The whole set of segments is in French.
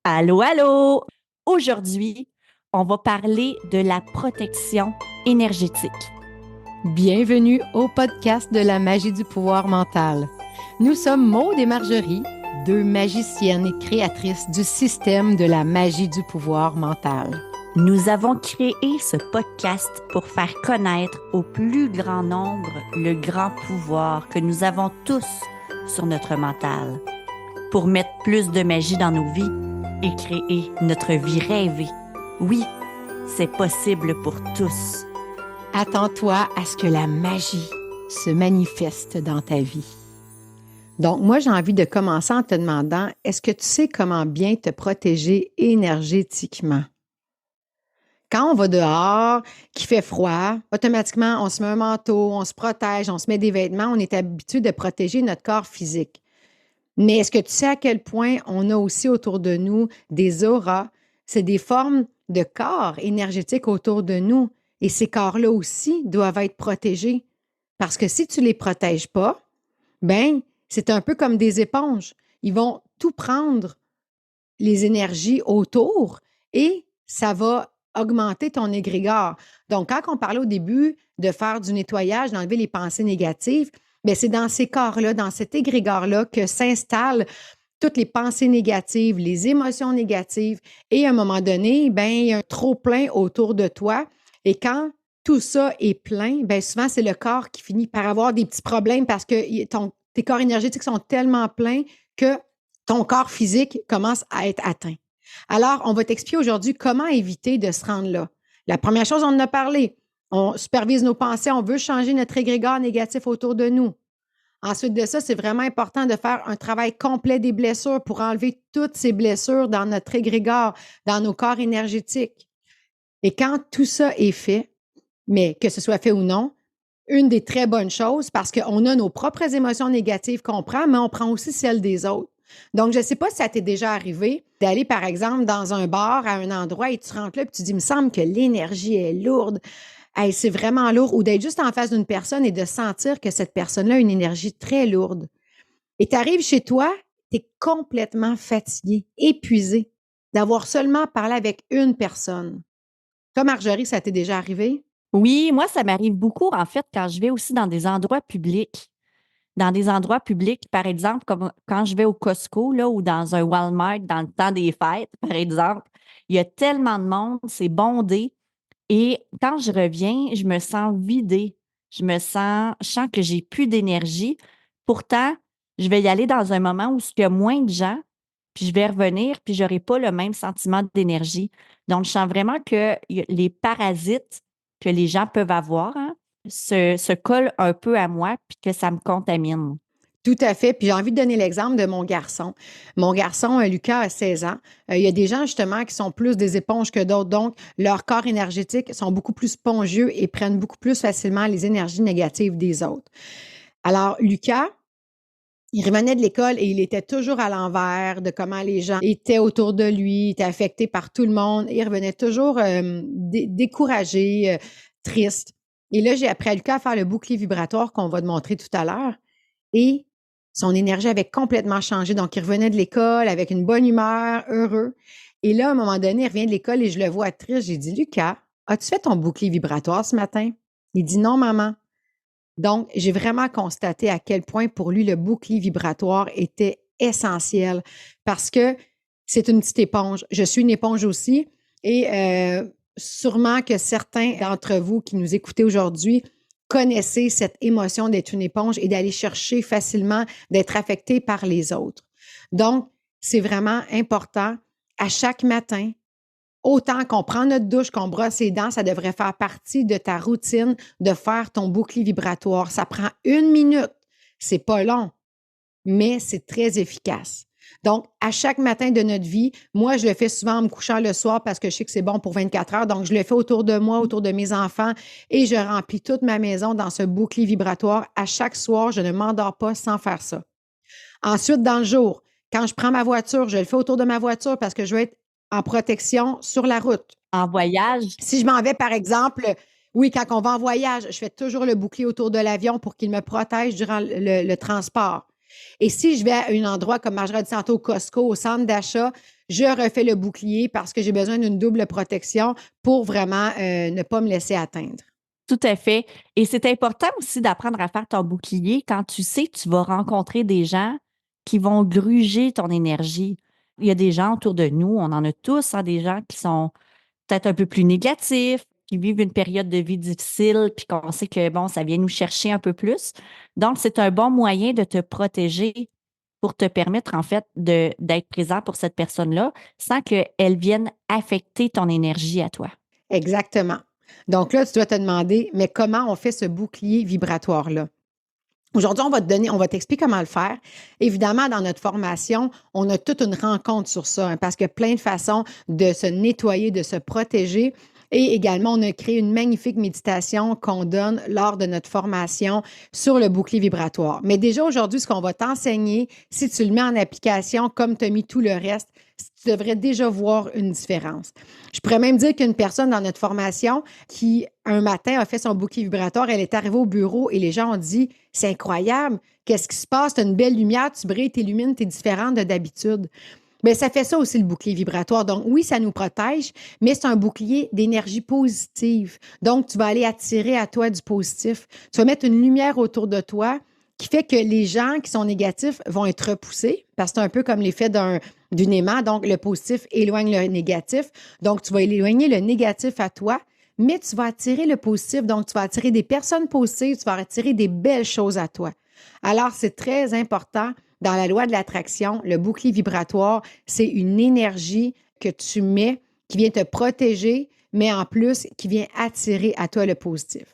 Allô, allô! Aujourd'hui, on va parler de la protection énergétique. Bienvenue au podcast de la magie du pouvoir mental. Nous sommes Maude et Marjorie, deux magiciennes et créatrices du système de la magie du pouvoir mental. Nous avons créé ce podcast pour faire connaître au plus grand nombre le grand pouvoir que nous avons tous sur notre mental, pour mettre plus de magie dans nos vies et créer notre vie rêvée. Oui, c'est possible pour tous. Attends-toi à ce que la magie se manifeste dans ta vie. Donc, moi, j'ai envie de commencer en te demandant, est-ce que tu sais comment bien te protéger énergétiquement? Quand on va dehors, qu'il fait froid, automatiquement, on se met un manteau, on se protège, on se met des vêtements, on est habitué de protéger notre corps physique. Mais est-ce que tu sais à quel point on a aussi autour de nous des auras? C'est des formes de corps énergétiques autour de nous. Et ces corps-là aussi doivent être protégés. Parce que si tu ne les protèges pas, ben, c'est un peu comme des éponges. Ils vont tout prendre, les énergies autour, et ça va augmenter ton égrégore. Donc, quand on parlait au début de faire du nettoyage, d'enlever les pensées négatives, bien, c'est dans ces corps-là, dans cet égrégore-là que s'installent toutes les pensées négatives, les émotions négatives, et à un moment donné, bien, il y a un trop-plein autour de toi. Et quand tout ça est plein, bien, souvent, c'est le corps qui finit par avoir des petits problèmes parce que tes corps énergétiques sont tellement pleins que ton corps physique commence à être atteint. Alors, on va t'expliquer aujourd'hui comment éviter de se rendre là. La première chose, on en a parlé. On supervise nos pensées, on veut changer notre égrégore négatif autour de nous. Ensuite de ça, c'est vraiment important de faire un travail complet des blessures pour enlever toutes ces blessures dans notre égrégore, dans nos corps énergétiques. Et quand tout ça est fait, mais que ce soit fait ou non, une des très bonnes choses, parce qu'on a nos propres émotions négatives qu'on prend, mais on prend aussi celles des autres. Donc, je ne sais pas si ça t'est déjà arrivé d'aller, par exemple, dans un bar, à un endroit, et tu rentres là, et tu dis, il me semble que l'énergie est lourde. Hey, c'est vraiment lourd. Ou d'être juste en face d'une personne et de sentir que cette personne-là a une énergie très lourde. Et tu arrives chez toi, tu es complètement fatigué, épuisé, d'avoir seulement parlé avec une personne. Toi, Marjorie, ça t'est déjà arrivé? Oui, moi, ça m'arrive beaucoup, en fait, quand je vais aussi dans des endroits publics. Dans des endroits publics, par exemple, comme quand je vais au Costco là, ou dans un Walmart dans le temps des fêtes, par exemple, il y a tellement de monde, c'est bondé. Et quand je reviens, je me sens vidée. Je sens que j'ai plus d'énergie. Pourtant, je vais y aller dans un moment où il y a moins de gens, puis je vais revenir, puis je n'aurai pas le même sentiment d'énergie. Donc, je sens vraiment que les parasites que les gens peuvent avoir se collent un peu à moi, puis que ça me contamine. Tout à fait. Puis j'ai envie de donner l'exemple de mon garçon. Mon garçon, Lucas, a 16 ans. Il y a des gens, justement, qui sont plus des éponges que d'autres. Donc, leur corps énergétique sont beaucoup plus spongieux et prennent beaucoup plus facilement les énergies négatives des autres. Alors, Lucas, il revenait de l'école et il était toujours à l'envers de comment les gens étaient autour de lui, il était affecté par tout le monde. Il revenait toujours découragé, triste. Et là, j'ai appris à Lucas à faire le bouclier vibratoire qu'on va te montrer tout à l'heure. Et son énergie avait complètement changé. Donc, il revenait de l'école avec une bonne humeur, heureux. Et là, à un moment donné, il revient de l'école et je le vois triste. J'ai dit, Lucas, as-tu fait ton bouclier vibratoire ce matin? Il dit, non, maman. Donc, j'ai vraiment constaté à quel point pour lui, le bouclier vibratoire était essentiel parce que c'est une petite éponge. Je suis une éponge aussi et sûrement que certains d'entre vous qui nous écoutez aujourd'hui connaissez cette émotion d'être une éponge et d'aller chercher facilement d'être affecté par les autres. Donc, c'est vraiment important à chaque matin. Autant qu'on prend notre douche, qu'on brosse les dents, ça devrait faire partie de ta routine de faire ton bouclier vibratoire. Ça prend 1 minute. C'est pas long, mais c'est très efficace. Donc, à chaque matin de notre vie, moi, je le fais souvent en me couchant le soir parce que je sais que c'est bon pour 24 heures. Donc, je le fais autour de moi, autour de mes enfants et je remplis toute ma maison dans ce bouclier vibratoire. À chaque soir, je ne m'endors pas sans faire ça. Ensuite, dans le jour, quand je prends ma voiture, je le fais autour de ma voiture parce que je veux être en protection sur la route. En voyage, Si je m'en vais, par exemple, oui, quand on va en voyage, je fais toujours le bouclier autour de l'avion pour qu'il me protège durant le transport. Et si je vais à un endroit comme Marjorie a dit tantôt, Costco, au centre d'achat, je refais le bouclier parce que j'ai besoin d'une double protection pour vraiment ne pas me laisser atteindre. Tout à fait. Et c'est important aussi d'apprendre à faire ton bouclier quand tu sais que tu vas rencontrer des gens qui vont gruger ton énergie. Il y a des gens autour de nous, on en a tous, hein, des gens qui sont peut-être un peu plus négatifs, qui vivent une période de vie difficile, puis qu'on sait que, bon, ça vient nous chercher un peu plus. Donc, c'est un bon moyen de te protéger pour te permettre, en fait, d'être présent pour cette personne-là sans qu'elle vienne affecter ton énergie à toi. Exactement. Donc là, tu dois te demander, mais comment on fait ce bouclier vibratoire-là? Aujourd'hui, on va t'expliquer comment le faire. Évidemment, dans notre formation, on a toute une rencontre sur ça, hein, parce qu'il y a plein de façons de se nettoyer, de se protéger. Et également, on a créé une magnifique méditation qu'on donne lors de notre formation sur le bouclier vibratoire. Mais déjà aujourd'hui, ce qu'on va t'enseigner, si tu le mets en application comme tu as mis tout le reste, tu devrais déjà voir une différence. Je pourrais même dire qu'une personne dans notre formation qui, un matin, a fait son bouclier vibratoire, elle est arrivée au bureau et les gens ont dit, c'est incroyable, qu'est-ce qui se passe? Tu as une belle lumière, tu brilles, tu illumines, tu es différente de d'habitude. Bien, ça fait ça aussi le bouclier vibratoire. Donc, oui, ça nous protège, mais c'est un bouclier d'énergie positive. Donc, tu vas aller attirer à toi du positif. Tu vas mettre une lumière autour de toi qui fait que les gens qui sont négatifs vont être repoussés parce que c'est un peu comme l'effet d'une aimant. Donc, le positif éloigne le négatif. Donc, tu vas éloigner le négatif à toi, mais tu vas attirer le positif. Donc, tu vas attirer des personnes positives, tu vas attirer des belles choses à toi. Alors, c'est très important dans la loi de l'attraction, le bouclier vibratoire, c'est une énergie que tu mets qui vient te protéger, mais en plus qui vient attirer à toi le positif.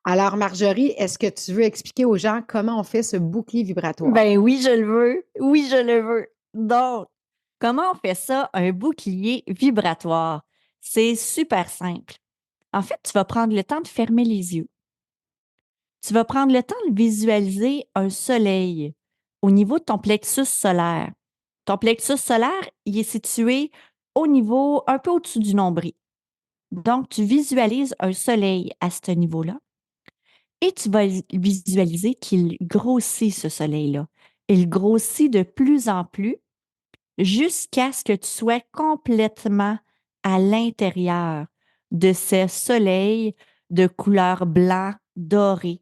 Alors, Marjorie, est-ce que tu veux expliquer aux gens comment on fait ce bouclier vibratoire? Ben oui, je le veux. Oui, je le veux. Donc, comment on fait ça, un bouclier vibratoire? C'est super simple. En fait, tu vas prendre le temps de fermer les yeux. Tu vas prendre le temps de visualiser un soleil au niveau de ton plexus solaire. Ton plexus solaire, il est situé au niveau, un peu au-dessus du nombril. Donc, tu visualises un soleil à ce niveau-là et tu vas visualiser qu'il grossit, ce soleil-là. Il grossit de plus en plus jusqu'à ce que tu sois complètement à l'intérieur de ce soleil de couleur blanc doré.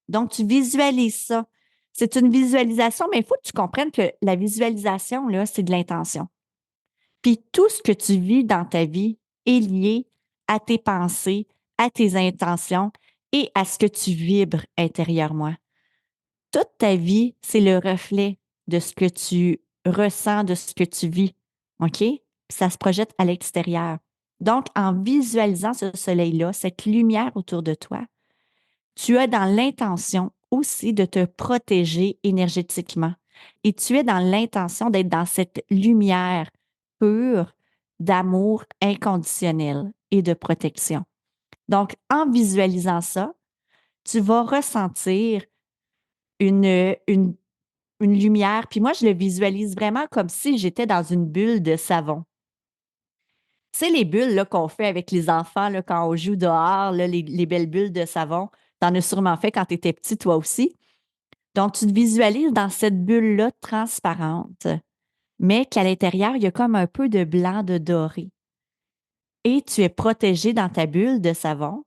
Donc, tu visualises ça. C'est une visualisation, mais il faut que tu comprennes que la visualisation, là, c'est de l'intention. Puis tout ce que tu vis dans ta vie est lié à tes pensées, à tes intentions et à ce que tu vibres intérieurement. Toute ta vie, c'est le reflet de ce que tu ressens, de ce que tu vis. OK? Puis ça se projette à l'extérieur. Donc, en visualisant ce soleil-là, cette lumière autour de toi, tu as dans l'intention aussi de te protéger énergétiquement. Et tu es dans l'intention d'être dans cette lumière pure d'amour inconditionnel et de protection. Donc, en visualisant ça, tu vas ressentir une une lumière. Puis moi, je le visualise vraiment comme si j'étais dans une bulle de savon. Tu sais, les bulles là, qu'on fait avec les enfants là, quand on joue dehors, là, les belles bulles de savon, tu en as sûrement fait quand tu étais petit, toi aussi. Donc, tu te visualises dans cette bulle-là transparente, mais qu'à l'intérieur, il y a comme un peu de blanc, de doré. Et tu es protégé dans ta bulle de savon.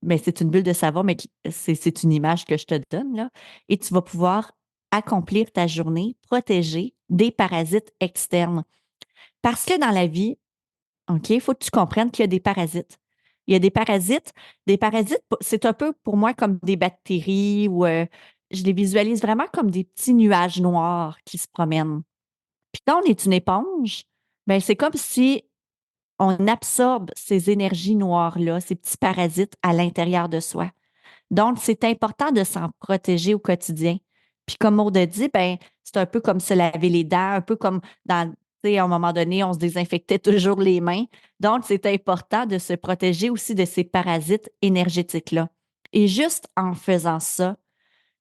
Mais c'est une bulle de savon, mais c'est une image que je te donne, là. Et tu vas pouvoir accomplir ta journée protégée des parasites externes. Parce que dans la vie, OK, il faut que tu comprennes qu'il y a des parasites. Il y a des parasites, c'est un peu pour moi comme des bactéries ou je les visualise vraiment comme des petits nuages noirs qui se promènent. Puis quand on est une éponge, ben c'est comme si on absorbe ces énergies noires-là, ces petits parasites à l'intérieur de soi. Donc, c'est important de s'en protéger au quotidien. Puis comme Maud a dit, ben, c'est un peu comme se laver les dents, un peu comme dans, tu sais, à un moment donné, on se désinfectait toujours les mains. Donc, c'est important de se protéger aussi de ces parasites énergétiques-là. Et juste en faisant ça,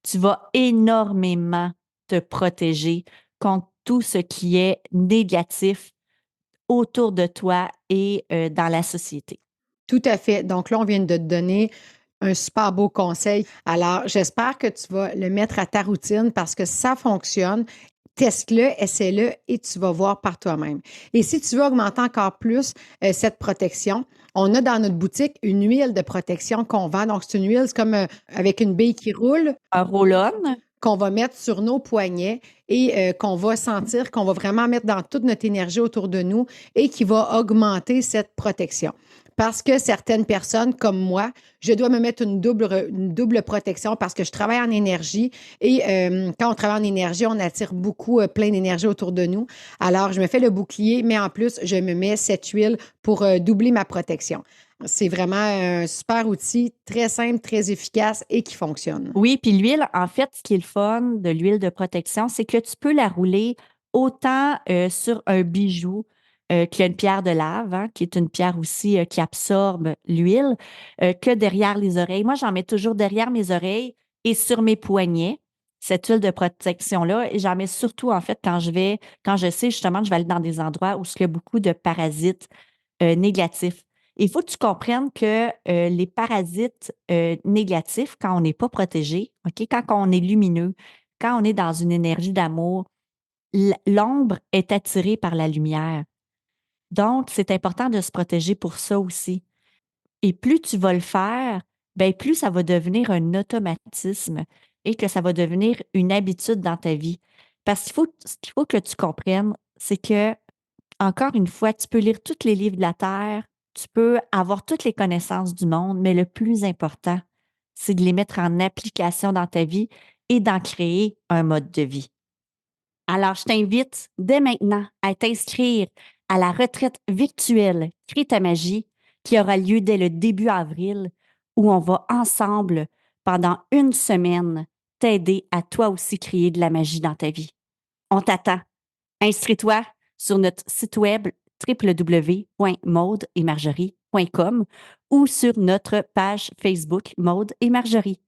tu vas énormément te protéger contre tout ce qui est négatif autour de toi et dans la société. Tout à fait. Donc là, on vient de te donner un super beau conseil. Alors, j'espère que tu vas le mettre à ta routine parce que ça fonctionne. Teste-le, essaie-le et tu vas voir par toi-même. Et si tu veux augmenter encore plus cette protection, on a dans notre boutique une huile de protection qu'on vend. Donc, c'est une huile, c'est comme avec une bille qui roule Un roll-on. qu'on va mettre sur nos poignets et qu'on va sentir, qu'on va vraiment mettre dans toute notre énergie autour de nous et qui va augmenter cette protection. Parce que certaines personnes, comme moi, je dois me mettre une double protection parce que je travaille en énergie et quand on travaille en énergie, on attire beaucoup plein d'énergie autour de nous. Alors, je me fais le bouclier, mais en plus, je me mets cette huile pour doubler ma protection. C'est vraiment un super outil, très simple, très efficace et qui fonctionne. Oui, puis l'huile, en fait, ce qui est le fun de l'huile de protection, c'est que tu peux la rouler autant sur un bijou qu'il y a une pierre de lave, hein, qui est une pierre aussi qui absorbe l'huile, que derrière les oreilles. Moi, j'en mets toujours derrière mes oreilles et sur mes poignets, cette huile de protection-là. Et j'en mets surtout, en fait, quand je sais justement que je vais aller dans des endroits où il y a beaucoup de parasites négatifs. Il faut que tu comprennes que les parasites négatifs, quand on n'est pas protégé, OK, quand on est lumineux, quand on est dans une énergie d'amour, l'ombre est attirée par la lumière. Donc, c'est important de se protéger pour ça aussi. Et plus tu vas le faire, ben plus ça va devenir un automatisme et que ça va devenir une habitude dans ta vie. Parce ce qu'il faut que tu comprennes, c'est que encore une fois, tu peux lire tous les livres de la Terre, tu peux avoir toutes les connaissances du monde, mais le plus important, c'est de les mettre en application dans ta vie et d'en créer un mode de vie. Alors, je t'invite dès maintenant à t'inscrire à la retraite virtuelle Crée ta magie qui aura lieu dès le début avril, où on va ensemble, pendant une semaine, t'aider à toi aussi créer de la magie dans ta vie. On t'attend. Inscris-toi sur notre site web www.maudeetmarjorie.com ou sur notre page Facebook Maude et Marjorie.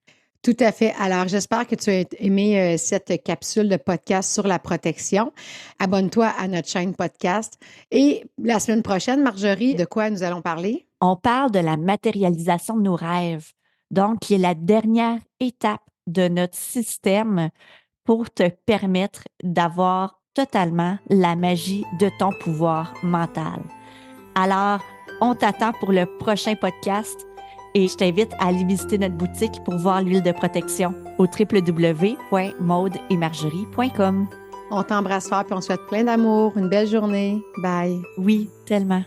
Tout à fait. Alors, j'espère que tu as aimé cette capsule de podcast sur la protection. Abonne-toi à notre chaîne podcast. Et la semaine prochaine, Marjorie, de quoi nous allons parler? On parle de la matérialisation de nos rêves, donc qui est la dernière étape de notre système pour te permettre d'avoir totalement la magie de ton pouvoir mental. Alors, on t'attend pour le prochain podcast et je t'invite à aller visiter notre boutique pour voir l'huile de protection au www.maudeetmarjorie.com. On t'embrasse fort puis on te souhaite plein d'amour, une belle journée. Bye. Oui, tellement.